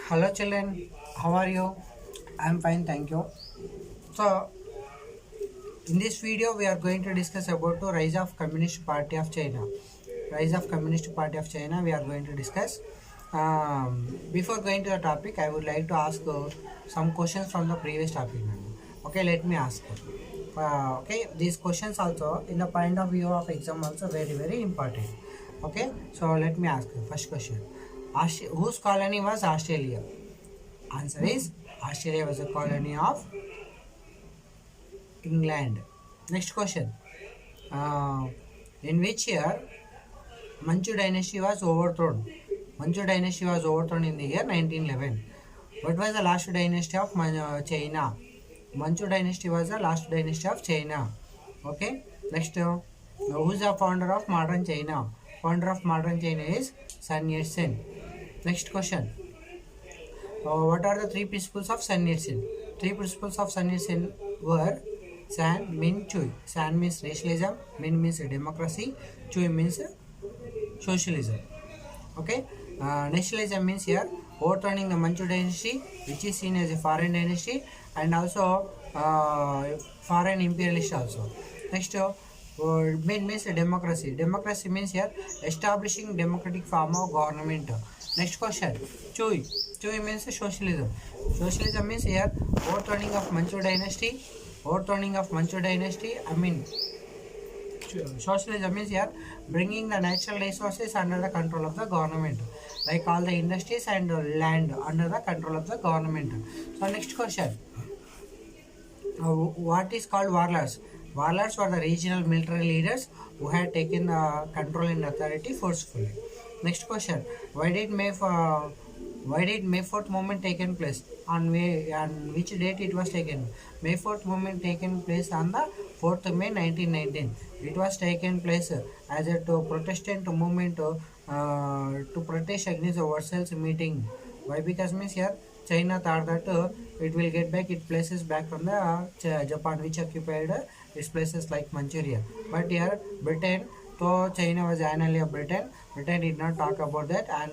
Hello children, how are you? I am fine, thank you. So, in this video we are going to discuss about the rise of Communist Party of China. Rise of Communist Party of China we are going to discuss. Before going to the topic, I would like to ask some questions from the previous topic. Okay, let me ask. Okay, these questions also in the point of view of exam also very important. Okay, so let me ask you first question. Whose colony was Australia? Answer is Australia was a colony of England. Next question. Uh, in which year Manchu dynasty was overthrown? Manchu dynasty was overthrown in the year 1911. What was the last dynasty of China? Manchu dynasty was the last dynasty of China. Okay. Next, who is the founder of modern China? Founder of modern China is Sun Yat-sen. Next question. What are the three principles of Sun Yat-sen? Three principles of Sun Yat-sen were San, Min, Chui. San means racialism, Min means democracy, Chui means socialism. Okay. Nationalism means here overturning the Manchu dynasty, which is seen as a foreign dynasty, and also foreign imperialist also. Next, Min means democracy. Democracy means here establishing democratic form of government. Next question. Chui. Chui means socialism. Socialism means here overturning of Manchu dynasty. Overturning of Manchu dynasty. Socialism means here bringing the natural resources under the control of the government, like all the industries and land under the control of the government. So next question. What is called warlords? Warlords were the regional military leaders who had taken control and authority forcefully. Next question. Why did May 4th movement taken place? On which date it was taken? May 4th movement taken place on the 4th May 1919. It was taken place as a Protestant movement to protest against the Versailles meeting. Why? Because means here China thought that it will get back its places back from the Japan, which occupied its places like Manchuria. But here Britain, so China was an ally of Britain. Britain did not talk about that, and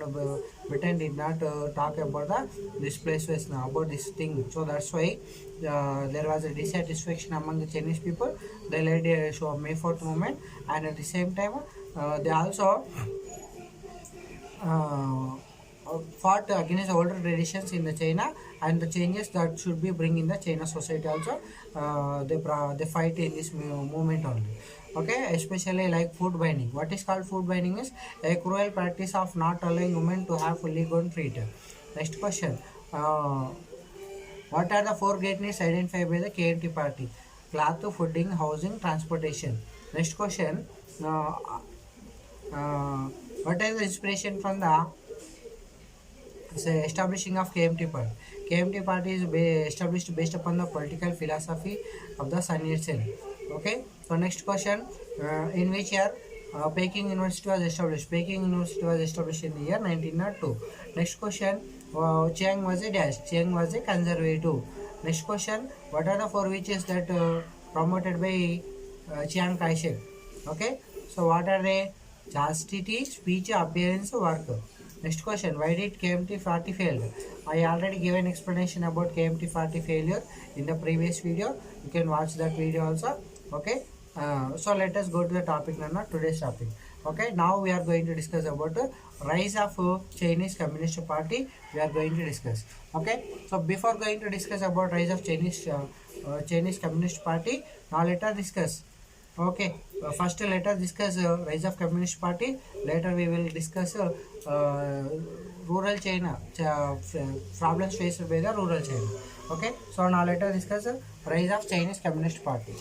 Britain did not talk about this places now about this thing. So that's why there was a dissatisfaction among the Chinese people. They led a show of May 4th movement, and at the same time they also uh, fought against older traditions in the China and the changes that should be bring in the China society also. They fight in this movement only. Okay, especially like food binding. What is called food binding is a cruel practice of not allowing women to have fully grown feet. Next question. What are the four great needs identified by the KMT party? Cloth, fooding, housing, transportation. Next question. What is the inspiration from the establishing of KMT party? KMT party is established based upon the political philosophy of the Sun Yat-sen. Okay. So next question. In which year Peking University was established? Peking University was established in the year 1902. Next question. Chiang was a dash. Chiang was a conservative. Next question. What are the four witches that promoted by Chiang Kai-shek? Okay. So what are they? Chastity, speech, appearance, work. Next question. Why did KMT party failed? I already gave an explanation about KMT party failure in the previous video. You can watch that video also. Okay. So let us go to the topic now, today's topic. Okay. Now we are going to discuss about the rise of Chinese Communist Party. We are going to discuss. Okay. So before going to discuss about rise of Chinese Communist Party, now let us discuss. Okay, first let us discuss rise of Communist Party. Later we will discuss rural China, problems faced by the rural China. Okay, so now let us discuss rise of Chinese Communist Party.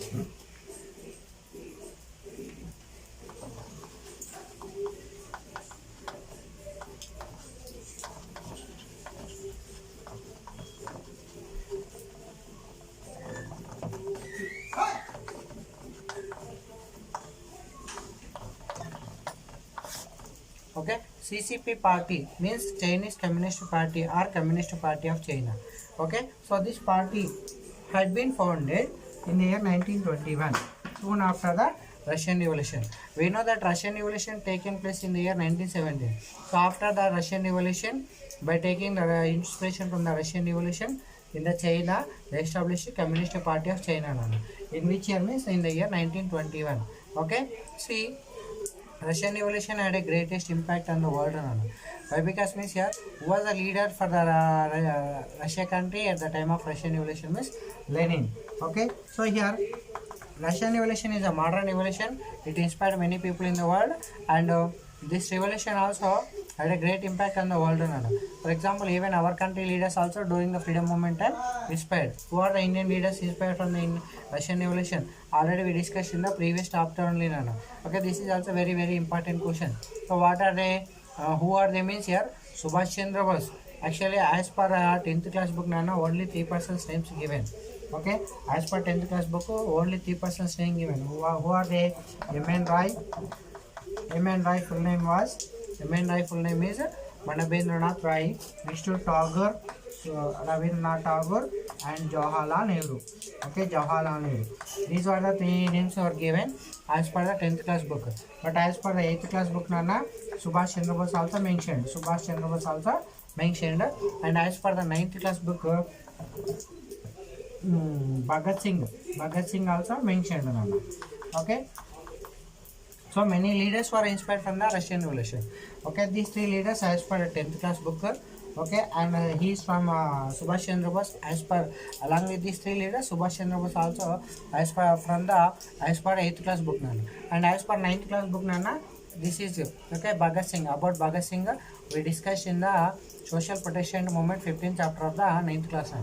Okay, CCP party means Chinese Communist Party or Communist Party of China. Okay, so this party had been founded in the year 1921, soon after the Russian Revolution. We know that Russian Revolution taken place in the year 1917. So after the Russian Revolution, by taking the inspiration from the Russian Revolution, in the China, they established Communist Party of China. In which year means in the year 1921. Okay, see, Russian Revolution had a greatest impact on the world. Why? Because means here, who was the leader for the Russia country at the time of Russian Revolution means Lenin. Okay, so here Russian Revolution is a modern revolution. It inspired many people in the world, and this revolution also had a great impact on the world. For example, even our country leaders also during the freedom movement time inspired. Who are the Indian leaders inspired from the Russian Revolution? Already we discussed in the previous chapter only. Okay, this is also very important question. So what are they? Who are they means here? Subhash Chandra Bose. Actually, as per 10th class book, only 3 persons names given. Okay, as per 10th class book, only 3 persons name given. Who are they? M.N. Rai. M.N. Rai full name was, M.N. Rai full name is Manabendranath Rai, Vishnu Tagore, Rabindranath Tagore, and Jawaharlal Nehru. Okay, Jawaharlal Nehru. These are the 3 names are given as per the 10th class book. But as per the 8th class book, Subhash Chandra Bose also mentioned. Subhash Chandra Bose also mentioned. And as per the 9th class book, Bhagat Singh also mentioned. Okay. So many leaders were inspired from the Russian Revolution. Okay, these 3 leaders as per the 10th class book. Okay, and he is from Subhash Chandra Bose. As per along with these 3 leaders, Subhash Chandra Bose also as per 8th class book. And as per 9th class book, this is okay. Bhagat Singh. About Bhagat Singh, we discussed in the Social Protection Movement 15th chapter of the 9th class.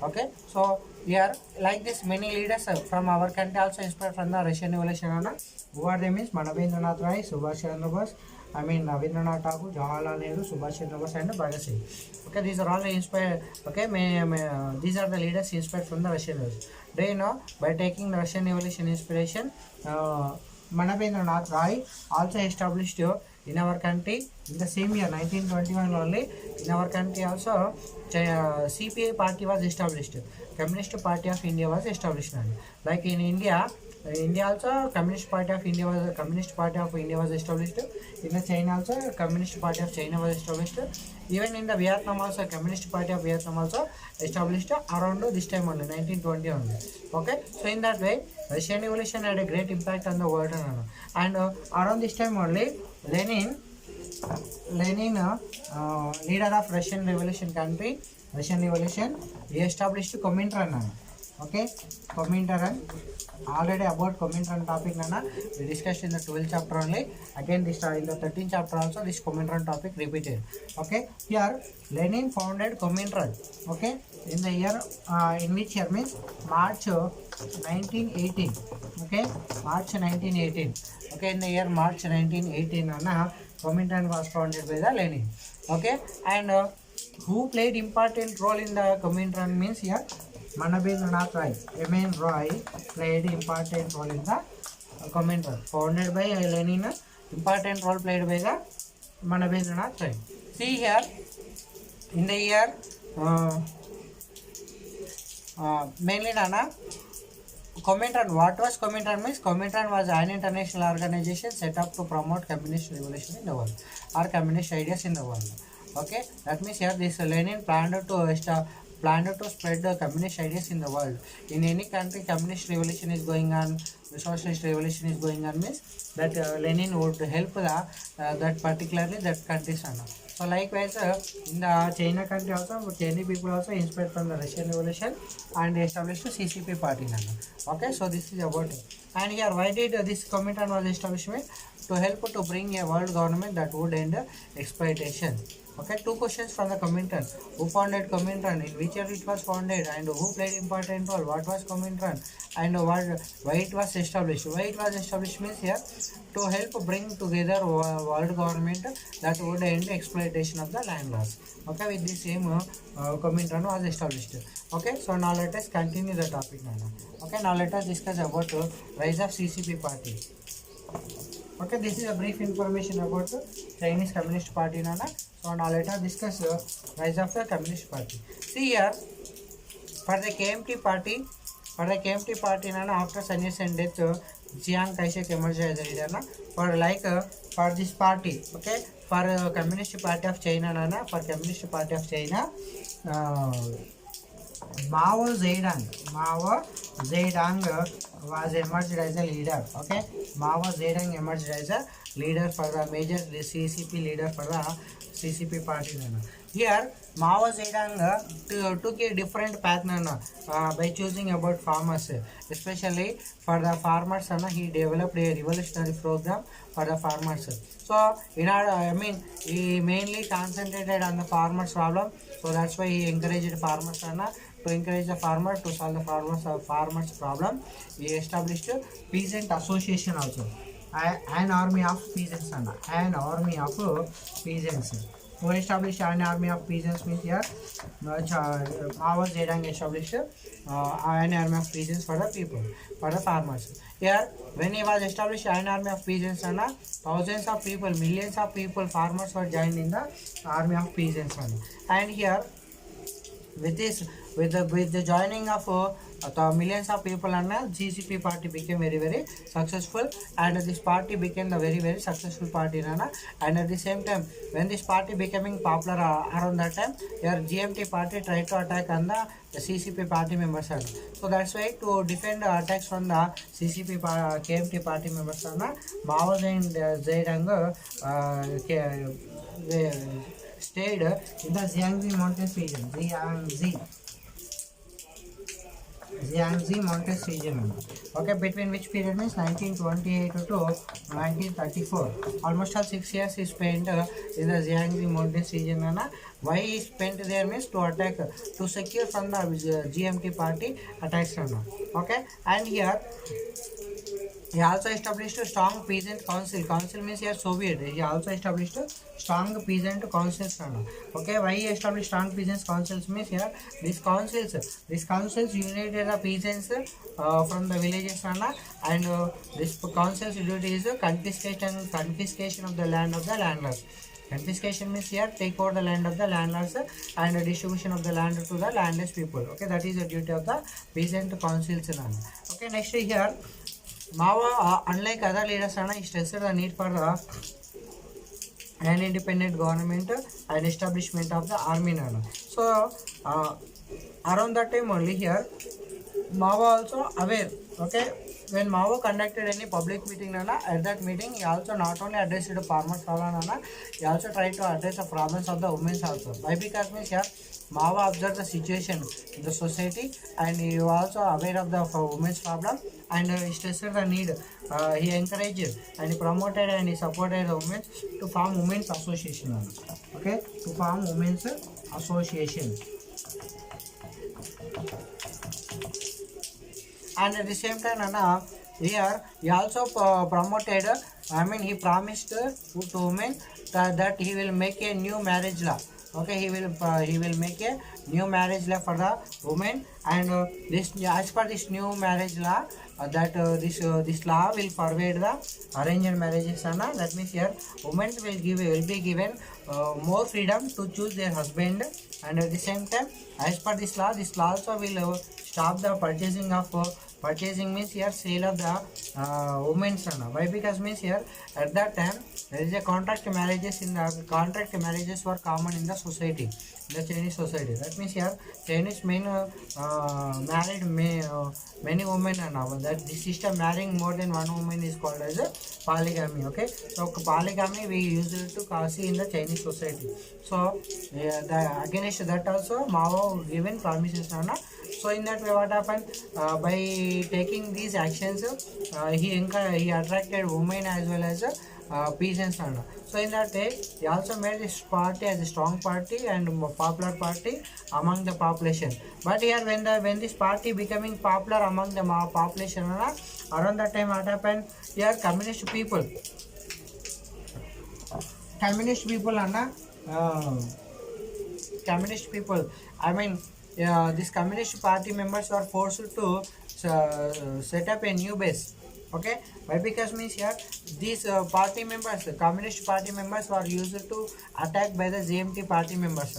Okay, so here like this many leaders from our country also inspired from the Russian Revolution. Who are they means Manabendranath Rai, Subhash Chandra Bose, Rabindranath Tagore, Jawaharlal Nehru, Subhash Chandra Bose, and Bhagat Singh. Okay, these are all inspired. Okay, these are the leaders inspired from the Russian Revolution. Do you know by taking the Russian Revolution inspiration, Manabendranath Rai also established in our country in the same year 1921 only. In our country also CPI party was established. Communist Party of India was established. Like in India also Communist Party of India was established. In the China also Communist Party of China was established. Even in the Vietnam also Communist Party of Vietnam also established around this time only 1920 only. Okay, so in that way Russian Revolution had a great impact on the world. And around this time only Lenin, leader of Russian Revolution, he established Comintern. Okay, Comintern. Already about Comintern topic, we discussed in the 12th chapter only. Again, this in the 13th chapter also this Comintern topic repeated. Okay, here Lenin founded Comintern. Okay, in the year in which year means March 1918. Okay, March 1918. Okay, in the year March 1918, Comintern was founded by the Lenin. Okay, and who played important role in the Comintern means here Manabendranath Rai. M.N. Rai played important role in the Comintern. Founded by Lenin, important role played by the Manabendranath Rai. See here, in the year mainly Comintern. What was Comintern means? Comintern was an international organization set up to promote communist revolution in the world or communist ideas in the world. Okay, that means here this Lenin planned to spread the communist ideas in the world. In any country, communist revolution is going on, the socialist revolution is going on means that Lenin would help that particularly that countries. So likewise, in the China country also, Chinese people also inspired from the Russian Revolution and established the CCP party. Okay, so this is about it. And here, why did this Comintern was established? To help to bring a world government that would end exploitation. Okay, 2 questions from the Comintern. Who founded Comintern? In which year it was founded? And who played important role? What was Comintern? And why it was established? Why it was established means here to help bring together world government that would end exploitation of the land loss. Okay, with the same Comintern was established. Okay, so now let us continue the topic now. Okay, now let us discuss about rise of CCP party. Okay, this is a brief information about the Chinese Communist Party. So now let us discuss rise of the Communist Party. See here, for the KMT party, For the KMT party, after Sun Yat-sen death, Chiang Kai-shek emerged as a leader. For for this party, okay, for Communist Party of China, for Communist Party of China, uh, Mao Zedong was emerged as a leader. Okay, Mao Zedong emerged as a leader for the major the CCP leader for the CCP party. Here, Mao Zedong took a different path by choosing about farmers, especially for the farmers. He developed a revolutionary program for the farmers. So, he mainly concentrated on the farmers' problem. So that's why he encouraged farmers to encourage the farmer to solve the farmers problem. He established a peasant association also. An army of peasants an army of peasants. Who established an army of peasants means here Mao Zedong established an army of peasants for the people, for the farmers. Here when he was established an army of peasants, thousands of people, millions of people, farmers were joined in the army of peasants. And here with this with the joining of the millions of people, and GCP party became very successful, and this party became the very successful party, and at the same time when this party becoming popular around that time, your GMT party tried to attack on the CCP party members. So that's why to defend attacks from the CCP KMT party members, Mao Zedong stayed in the Jiangxi Mountains region. Jiangxi Mountains region. Okay, between which period means 1928 to 1934. Almost all 6 years he spent in the Jiangxi Mountains region. Why he spent there means to attack, to secure from the GMT party attacks. Okay, and here he also established a strong peasant council. Council means here Soviet. He also established a strong peasant councils. Okay, why he established strong peasant councils means here these councils united the peasants from the villages, and this council's duty is confiscation of the land of the landlords. Confiscation means here take over the land of the landlords and distribution of the land to the landless people. Okay, that is the duty of the peasant councils. Okay, next here Mao, unlike other leaders, he stressed the need for an independent government and establishment of the army. So, around that time only here, Mao also aware. Okay, when Mao conducted any public meeting, at that meeting he also not only addressed the farmers problem, he also tried to address the problems of the women also. Why? Because means here Mao observed the situation in the society, and he was also aware of the women's problem, and he stressed the need. He encouraged and he promoted and he supported the women to form women's association. Okay, to form women's association. And at the same time, here he also promoted, he promised to women that he will make a new marriage law. Okay, he will make a new marriage law for the women, and this as per this new marriage law, this law will forbid the arranged marriages. That means here women will be given more freedom to choose their husband, and at the same time, as per this law also will stop the purchasing of purchasing means here sale of the women's. Why? Because means here at that time there is a contract marriages. In the contract marriages were common in the society, in the Chinese society. That means here Chinese men married many women, that this system marrying more than one woman is called as a polygamy. Okay, so polygamy we use it to see in the Chinese society. So against that also Mao given permissions. So in that way what happened, by taking these actions, he attracted women as well as peasants. So in that way he also made this party as a strong party and popular party among the population. But here when this party becoming popular among the population, around that time what happened, here communist people these communist party members were forced to set up a new base. Okay, why? Because means here these party members, communist party members were used to attack by the GMT party members.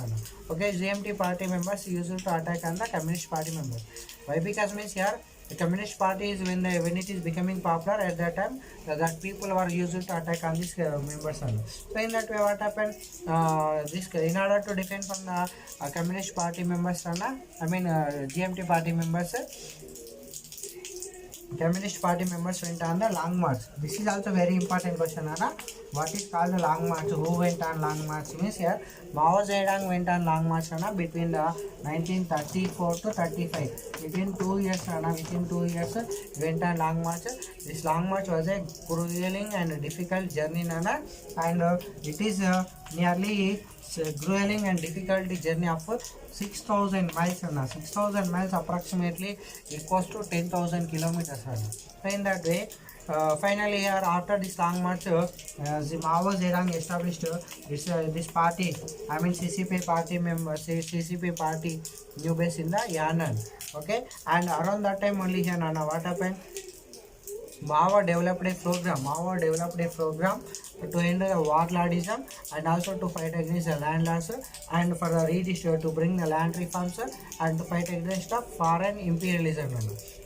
Okay, GMT party members used to attack on the communist party members. Why? Because means here the communist party is when it is becoming popular at that time, that people were used to attack on these members. So in that way, what happened? This in order to defend from the communist party members, GMT party members. Communist party members went on the long march. This is also very important question, Anna. What is called the long march? Who went on long march? Means here Mao Zedong went on long march, Anna, between the 1934 to 35. Within 2 years, Anna, within 2 years went on long march. This long march was a grueling and difficult journey, Anna, and it is nearly grueling and difficult journey of 6,000 miles. 6,000 miles approximately equals to 10,000 kilometers. So in that way, finally here after this long march, the Mao Zedong established this party, CCP party members, CCP party new base in the Yan'an. Okay, and around that time only here, what happened? Mao developed a program to end the warlordism and also to fight against the land loss and for the redistribution, to bring the land reforms and to fight against the foreign imperialism.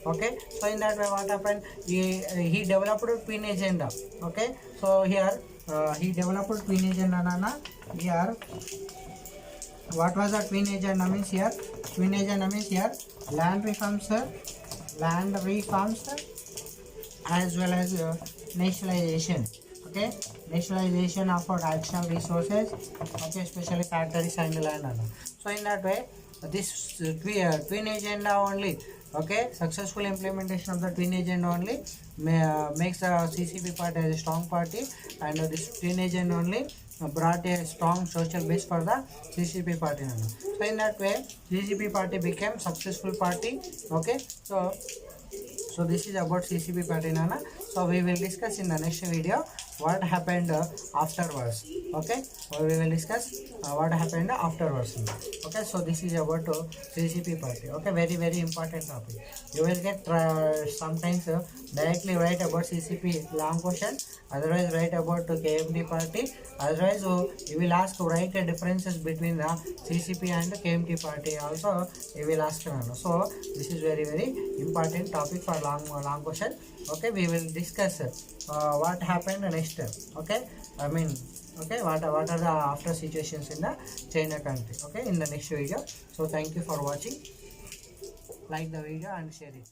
Okay, so in that way, what happened? He developed a twin agenda. Okay, so here he developed twin agenda. Here, what was the twin agenda? Means here, twin agenda means here land reforms as well as nationalization. Okay, nationalization of our national resources. Okay, especially factories and land. So in that way, this twin agenda only. Okay, successful implementation of the twin agenda only makes the CCP party as a strong party, and this twin agenda only brought a strong social base for the CCP party. So in that way, CCP party became successful party. Okay, so this is about CCP party, Nana. So we will discuss in the next video what happened afterwards. Okay, so we will discuss what happened afterwards. Okay, so this is about CCP party. Okay, very important topic. You will get sometimes directly write about CCP long question, otherwise write about KMT party, otherwise you will ask to write the differences between the CCP and the KMT party also you will ask. So this is very important topic for long question. Okay, we will discuss what happened next. Okay, okay, what are the after situations in the China country. Okay, in the next video. So thank you for watching. Like the video and share it.